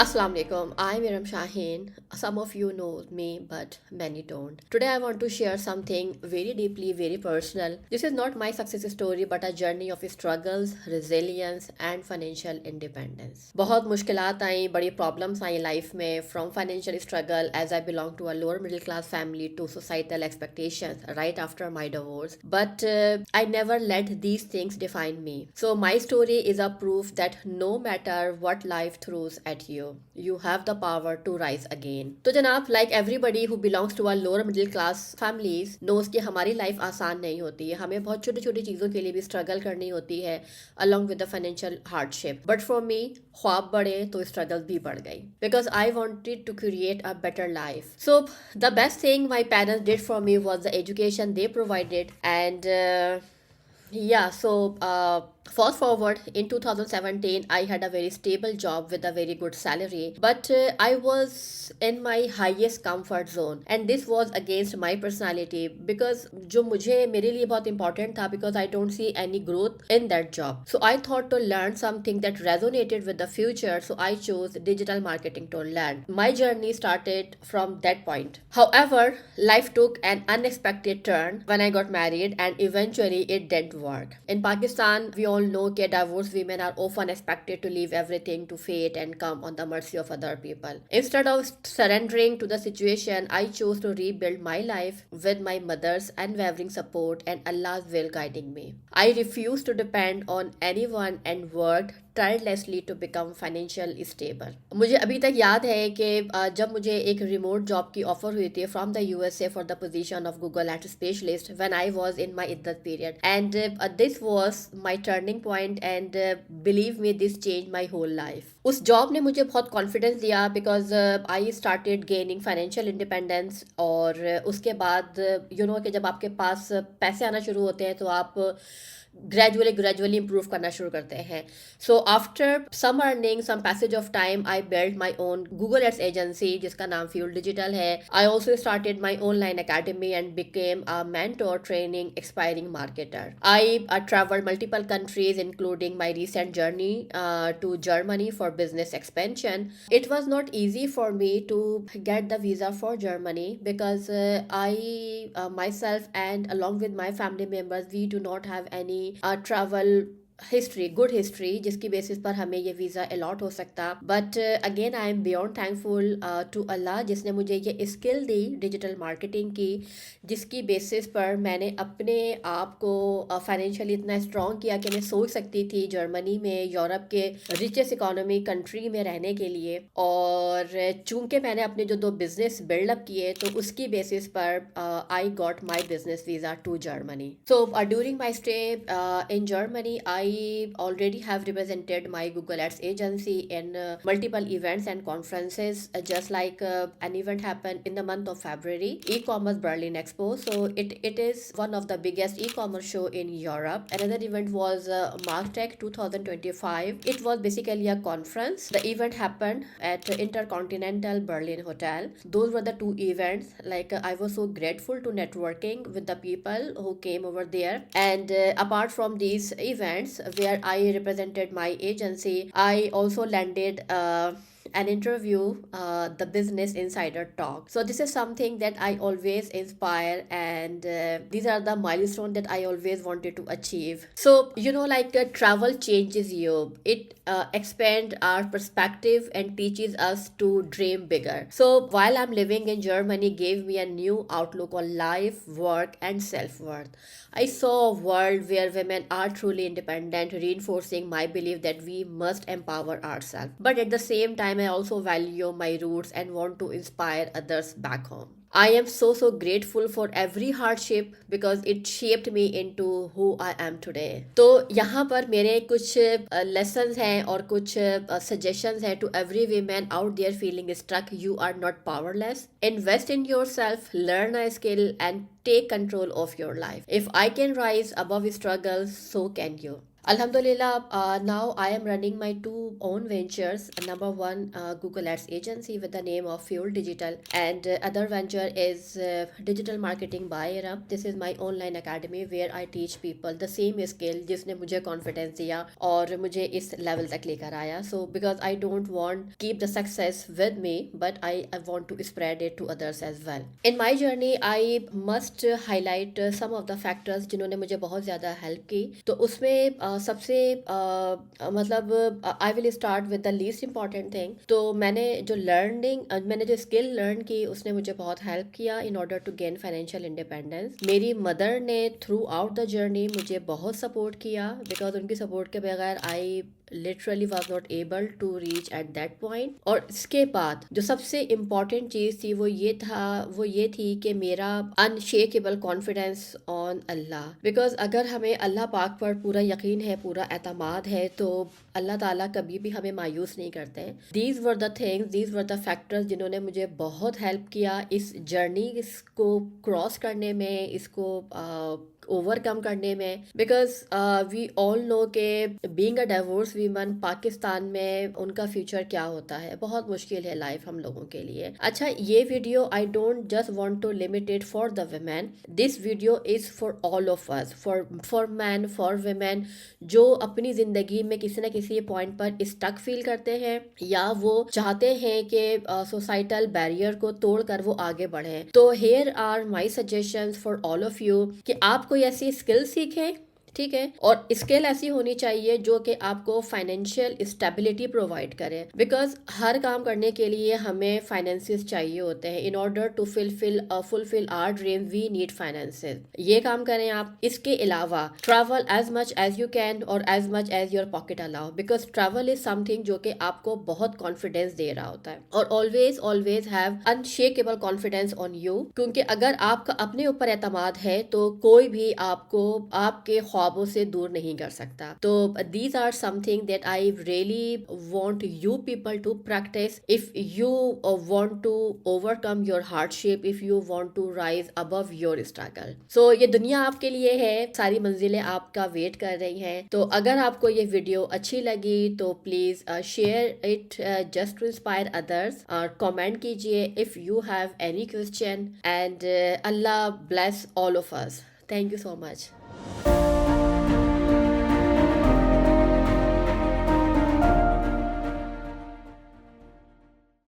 Assalamu alaikum. I'm Iram Shaheen. Some of you know me, but many don't. Today, I want to share something very deeply, very personal. This is not my success story, but a journey of struggles, resilience, and financial independence. बहुत मुश्किलात आई, बड़ी problems आई life में, from financial struggle as I belong to a lower middle class family to societal expectations right after my divorce. But I never let these things define me. So my story is a proof that no matter what life throws at you have the power to rise again. तो जनाब, like everybody who belongs to a lower middle class families knows कि हमारी life आसान नहीं होती है. हमें बहुत छोटी छोटी चीज़ों के लिए भी स्ट्रगल करनी होती है along with the financial hardship. But for me, ख्वाब बढ़े तो स्ट्रगल भी बढ़ गई because I wanted to create a better life. So the best thing my parents did for me was the education they provided. And yeah, so fast forward in 2017, I had a very stable job with a very good salary, but I was in my highest comfort zone, and this was against my personality because जो मुझे मेरे लिए बहुत important था because I don't see any growth in that job. So I thought to learn something that resonated with the future, so I chose digital marketing to learn. My journey started from that point. However, life took an unexpected turn when I got married, and eventually it didn't work. In Pakistan, we all know that divorced women are often expected to leave everything to fate and come on the mercy of other people. Instead of surrendering to the situation, I chose to rebuild my life with my mother's unwavering support and Allah's will guiding me. I refused to depend on anyone and worked tirelessly to become financially stable. मुझे अभी तक याद है कि जब मुझे एक remote job की ऑफर हुई थी from the USA for the position of Google ad specialist when I was in my इद्दत period and this was my turning point and believe me this change my whole life. उस job ने मुझे बहुत confidence दिया because I started gaining financial independence. और उसके बाद कि जब आपके पास पैसे आना शुरू होते हैं तो आप ग्रेजुअली इंप्रूव करना शुरू करते हैं. So after some earning some passage of time I build my own Google ads agency जिसका नाम फ्यूल डिजिटल है. I also started my online academy and became a mentor training expiring marketer. I travelled multiple countries including my recent journey to Germany for business expansion. It was not easy for me to get the visa for Germany because I myself and along with my family members, we do not have any travel history, good history जिसकी basis पर हमें ये visa allot हो सकता. But again I am beyond thankful to अल्लाह जिसने मुझे ये स्किल दी डिजिटल मार्केटिंग की, जिसकी बेसिस पर मैंने अपने आप को फाइनेंशियली इतना स्ट्रॉन्ग किया कि मैं सोच सकती थी जर्मनी में यूरोप के रिचेस्ट इकोनॉमी कंट्री में रहने के लिए. और चूंकि मैंने अपने जो 2 बिजनेस बिल्डअप किए तो उसकी बेसिस पर I got my business visa to Germany. So during my stay in Germany I already have represented my Google Ads agency in multiple events and conferences, just like an event happened in the month of February, e-commerce Berlin Expo. So it is one of the biggest e-commerce show in Europe. Another event was MarkTech 2025. It was basically a conference. The event happened at Intercontinental Berlin Hotel. Those were the 2 events. Like I was so grateful to networking with the people who came over there. And apart from these events where I represented my agency, I also landed an interview, the Business Insider Talk. So this is something that I always inspire, and these are the milestones that I always wanted to achieve. So like travel changes you. It expand our perspective and teaches us to dream bigger. So while I'm living in Germany, gave me a new outlook on life, work, and self-worth. I saw a world where women are truly independent, reinforcing my belief that we must empower ourselves. But at the same time, I also value my roots and want to inspire others back home. I am so grateful for every hardship because it shaped me into who I am today. तो यहाँ पर मेरे कुछ lessons हैं और कुछ suggestions हैं to every woman out there feeling stuck. You are not powerless. Invest in yourself, learn a skill, and take control of your life. If I can rise above struggles, so can you. Alhamdulillah, now I am running my two own ventures. Number one, Google Ads agency with the name of Fuel Digital, and other venture is Digital Marketing by Era. This is my online academy where I teach people the same skill जिसने मुझे confidence दिया और मुझे इस level तक लेकर आया. So because I don't want keep the success with me, but I want to spread it to others as well. In my journey, I must highlight some of the factors जिन्होंने मुझे बहुत ज़्यादा help की. तो उसमें सबसे मतलब I will start with the least important thing. तो मैंने जो स्किल लर्न की उसने मुझे बहुत हेल्प किया in order to gain financial independence. मेरी मदर ने थ्रू आउट द जर्नी मुझे बहुत सपोर्ट किया बिकॉज उनकी सपोर्ट के बगैर I literally was not able to reach at that point. और इसके बाद जो सबसे इम्पॉर्टेंट चीज़ थी वो ये थी कि मेरा unshakeable confidence on Allah. Because अगर हमें अल्लाह पाक पर पूरा यकीन है, पूरा एतमाद है, तो अल्लाह ताला कभी भी हमें मायूस नहीं करते हैं. दीज वर द फैक्टर्स जिन्होंने मुझे बहुत हेल्प किया इस जर्नी इसको क्रॉस करने में, इसको ओवरकम करने में. बिकॉज वी ऑल नो के being a divorce women Pakistan में उनका फ्यूचर क्या होता है, बहुत मुश्किल है लाइफ हम लोगों के लिए. अच्छा, ये video I don't just want to limit it for the women. This video is for all of us, for man, for women जो अपनी जिंदगी में किसी न किसी पॉइंट पर स्टक फील करते हैं या वो चाहते हैं कि सोसाइटल बैरियर को तोड़कर वो आगे बढ़े. तो here are my suggestions for all of you कि आप कोई ऐसी स्किल सीखें, ठीक है, और स्किल ऐसी होनी चाहिए जो कि आपको फाइनेंशियल स्टेबिलिटी प्रोवाइड करे. बिकॉज हर काम करने के लिए हमें फाइनेंसिस चाहिए होते हैं. In order to fulfil our dream we need finances. ये काम करें आप. इसके अलावा travel as much as you can और as much as your pocket allow. Because travel is something जो कि आपको बहुत कॉन्फिडेंस दे रहा होता है. और always have unshakeable confidence on you. क्योंकि अगर आपका अपने ऊपर एतमाद है तो कोई भी आपको आपके ख्वाबों से दूर नहीं कर सकता. तो these are something that I really want you people to practise if you want to overcome your hardship, if you want to rise above your struggle. So ये दुनिया आपके लिए है, सारी मंजिलें आपका वेट कर रही हैं. तो अगर आपको ये वीडियो अच्छी लगी तो please share it just to inspire others. और कमेंट कीजिए if you have any question. And Allah bless all of us. Thank you so much.